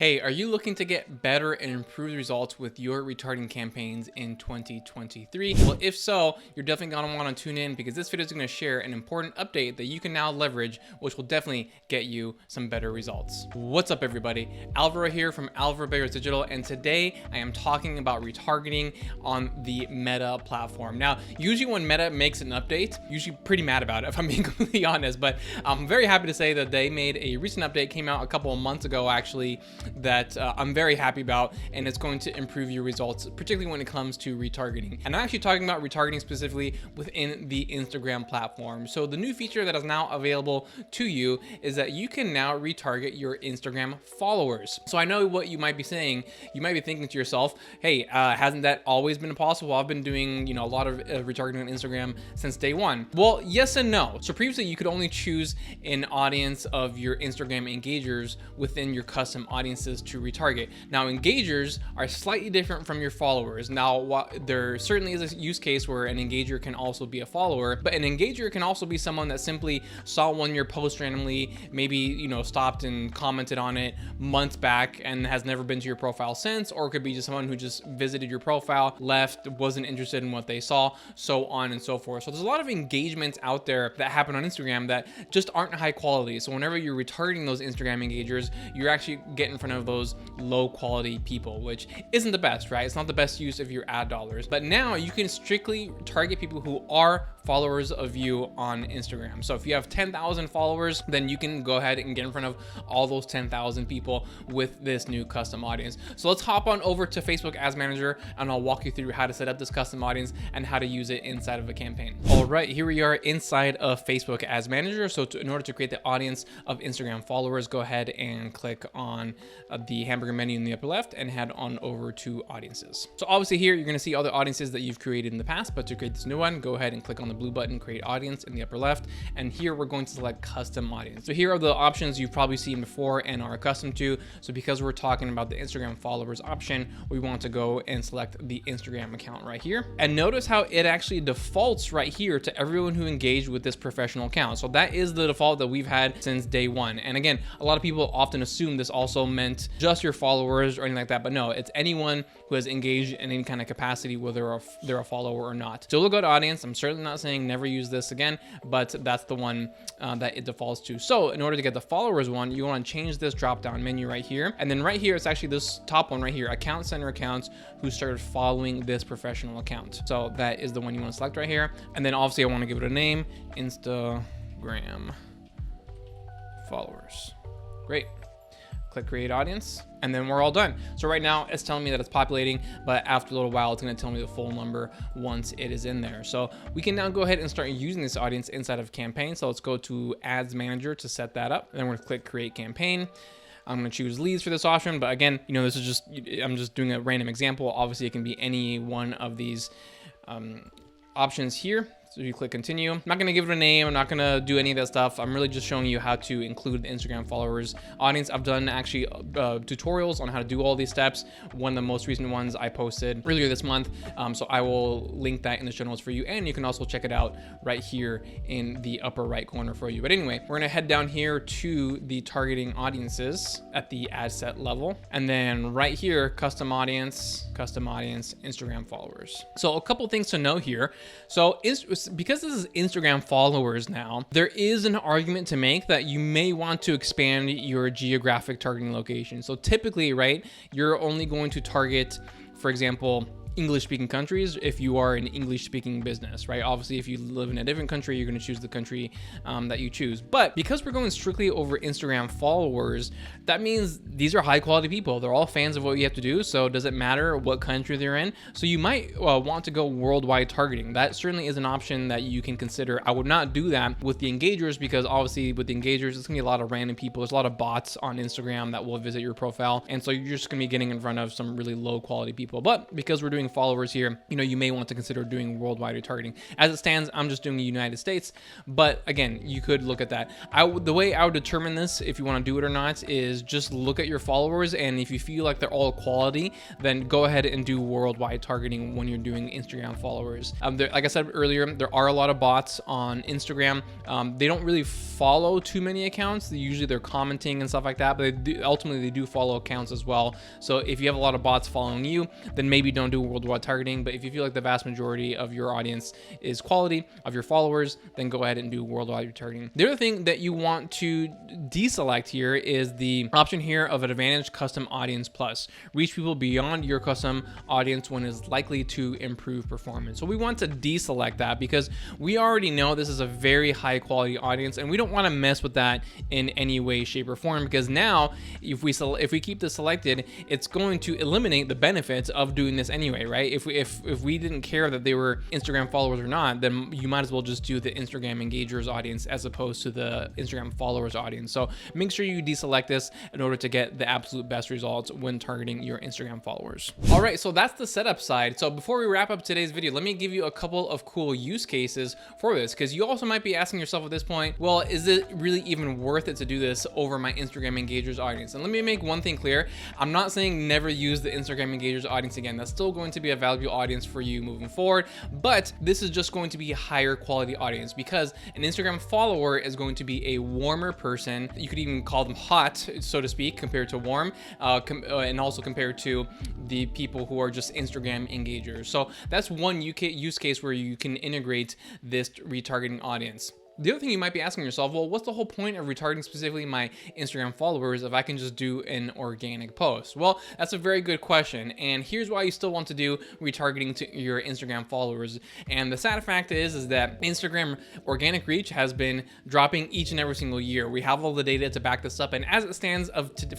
Hey, are you looking to get better and improved results with your retargeting campaigns in 2023? Well, if so, you're definitely going to want to tune in because this video is going to share an important update that you can now leverage, which will definitely get you some better results. What's up, everybody? Alvaro here from Alvaro Beggars Digital, and today I am talking about retargeting on the Meta platform. Now, usually when Meta makes an update, usually pretty mad about it, if I'm being completely honest, but I'm very happy to say that they made a recent update, came out a couple of months ago, actually, that I'm very happy about, and it's going to improve your results, particularly when it comes to retargeting. And I'm actually talking about retargeting specifically within the Instagram platform. So the new feature that is now available to you is that you can now retarget your Instagram followers. So I know what you might be saying. You might be thinking to yourself, hey, hasn't that always been possible? I've been doing, a lot of retargeting on Instagram since day one. Well, yes and no. So previously you could only choose an audience of your Instagram engagers within your custom audiences to retarget. Now, engagers are slightly different from your followers. Now, there certainly is a use case where an engager can also be a follower, but an engager can also be someone that simply saw one of your posts randomly, maybe, stopped and commented on it months back and has never been to your profile since, or it could be just someone who just visited your profile, left, wasn't interested in what they saw, so on and so forth. So there's a lot of engagements out there that happen on Instagram that just aren't high quality. So whenever you're retargeting those Instagram engagers, you're actually getting in front of those low quality people, which isn't the best, right? It's not the best use of your ad dollars. But now you can strictly target people who are followers of you on Instagram. So if you have 10,000 followers, then you can go ahead and get in front of all those 10,000 people with this new custom audience. So let's hop on over to Facebook Ads Manager and I'll walk you through how to set up this custom audience and how to use it inside of a campaign. All right, here we are inside of Facebook Ads Manager. So in order to create the audience of Instagram followers, go ahead and click on the hamburger menu in the upper left and head on over to audiences. So obviously here you're going to see all the audiences that you've created in the past, but to create this new one, go ahead and click on the blue button, create audience in the upper left. And here we're going to select custom audience. So here are the options you've probably seen before and are accustomed to. So because we're talking about the Instagram followers option, we want to go and select the Instagram account right here. And notice how it actually defaults right here to everyone who engaged with this professional account. So that is the default that we've had since day one. And again, a lot of people often assume this also meant just your followers or anything like that, but no, it's anyone who has engaged in any kind of capacity, whether they're a follower or not. So we'll go to audience. I'm certainly not saying never use this again, but that's the one that it defaults to. So in order to get the followers one, you want to change this drop down menu right here. And then right here, it's actually this top one right here, account center accounts who started following this professional account. So that is the one you want to select right here. And then obviously I want to give it a name, Instagram followers. Great. Click create audience, and then we're all done. So right now it's telling me that it's populating, but after a little while, it's going to tell me the full number once it is in there. So we can now go ahead and start using this audience inside of campaign. So let's go to Ads Manager to set that up. And then we're going to click create campaign. I'm going to choose leads for this option, but again, this is just, I'm just doing a random example. Obviously it can be any one of these options here. So you click continue. I'm not going to give it a name. I'm not going to do any of that stuff. I'm really just showing you how to include the Instagram followers audience. I've done actually tutorials on how to do all these steps. One of the most recent ones I posted earlier this month. So I will link that in the show notes for you. And you can also check it out right here in the upper right corner for you. But anyway, we're going to head down here to the targeting audiences at the ad set level. And then right here, custom audience, Instagram followers. So a couple things to know here. So because this is Instagram followers now, there is an argument to make that you may want to expand your geographic targeting location. So typically, right, you're only going to target, for example, English-speaking countries if you are an English-speaking business, right? Obviously, if you live in a different country, you're going to choose the country that you choose. But because we're going strictly over Instagram followers, that means these are high-quality people. They're all fans of what you have to do, so does it matter what country they're in? So you might want to go worldwide targeting. That certainly is an option that you can consider. I would not do that with the engagers because obviously with the engagers, it's going to be a lot of random people. There's a lot of bots on Instagram that will visit your profile, and so you're just going to be getting in front of some really low-quality people. But because we're doing doing followers here, you may want to consider doing worldwide retargeting. As it stands, I'm just doing the United States, but again, you could look at that. The way I would determine this, if you want to do it or not, is just look at your followers, and if you feel like they're all quality, then go ahead and do worldwide targeting when you're doing Instagram followers. Like I said earlier, there are a lot of bots on Instagram. They don't really follow too many accounts. Usually they're commenting and stuff like that, but ultimately they do follow accounts as well. So if you have a lot of bots following you, then maybe don't do worldwide targeting. But if you feel like the vast majority of your audience is quality of your followers, then go ahead and do worldwide retargeting. The other thing that you want to deselect here is the option here of an advantage custom audience plus. Reach people beyond your custom audience when is likely to improve performance. So we want to deselect that because we already know this is a very high quality audience, and we don't want to mess with that in any way, shape, or form, because now if we keep this selected, it's going to eliminate the benefits of doing this anyway, right? If we didn't care that they were Instagram followers or not, then you might as well just do the Instagram engagers audience as opposed to the Instagram followers audience. So make sure you deselect this in order to get the absolute best results when targeting your Instagram followers. All right, so that's the setup side. So before we wrap up today's video, let me give you a couple of cool use cases for this, because you also might be asking yourself at this point, well, is it really even worth it to do this over my Instagram engagers audience? And let me make one thing clear. I'm not saying never use the Instagram engagers audience again. That's still going to be a valuable audience for you moving forward, but this is just going to be a higher quality audience, because an Instagram follower is going to be a warmer person. You could even call them hot, so to speak, compared to warm, and also compared to the people who are just Instagram engagers. So that's one use case where you can integrate this retargeting audience. The other thing you might be asking yourself, well, what's the whole point of retargeting specifically my Instagram followers if I can just do an organic post? Well, that's a very good question. And here's why you still want to do retargeting to your Instagram followers. And the sad fact is that Instagram organic reach has been dropping each and every single year. We have all the data to back this up. And as it stands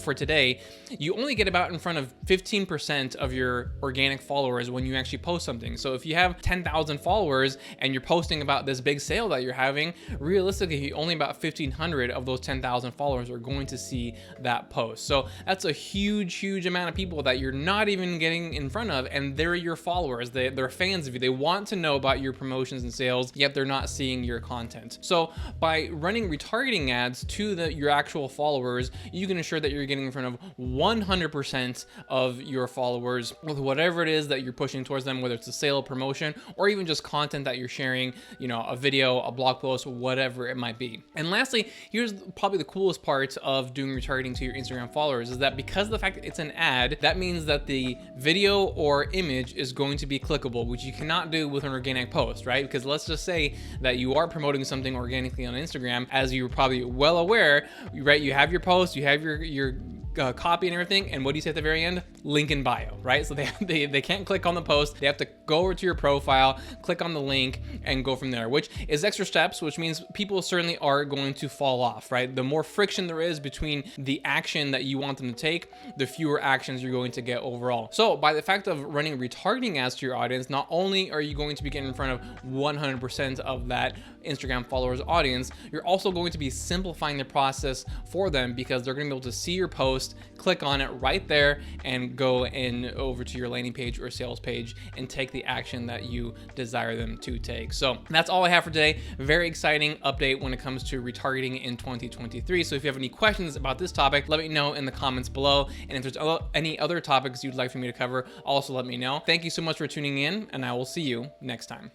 for today, you only get about in front of 15% of your organic followers when you actually post something. So if you have 10,000 followers and you're posting about this big sale that you're having, realistically, only about 1,500 of those 10,000 followers are going to see that post. So that's a huge amount of people that you're not even getting in front of, and they're your followers. They're fans of you. They want to know about your promotions and sales, yet they're not seeing your content. So by running retargeting ads to your actual followers, you can ensure that you're getting in front of 100% of your followers with whatever it is that you're pushing towards them, whether it's a sale, promotion, or even just content that you're sharing, a video, a blog post, whatever it might be. And lastly, here's probably the coolest part of doing retargeting to your Instagram followers is that because of the fact that it's an ad, that means that the video or image is going to be clickable, which you cannot do with an organic post, right? Because let's just say that you are promoting something organically on Instagram, as you're probably well aware, right? You have your post, you have your copy and everything, and what do you say at the very end? Link in bio, right? So they can't click on the post. They have to go over to your profile, click on the link, and go from there, which is extra steps, which means people certainly are going to fall off, right? The more friction there is between the action that you want them to take, the fewer actions you're going to get overall. So by the fact of running retargeting ads to your audience, not only are you going to be getting in front of 100% of that Instagram followers audience, you're also going to be simplifying the process for them, because they're going to be able to see your post, click on it right there, and go over to your landing page or sales page and take the action that you desire them to take. So that's all I have for today. Very exciting update when it comes to retargeting in 2023. So if you have any questions about this topic, let me know in the comments below. And if there's any other topics you'd like for me to cover, also let me know. Thank you so much for tuning in, and I will see you next time.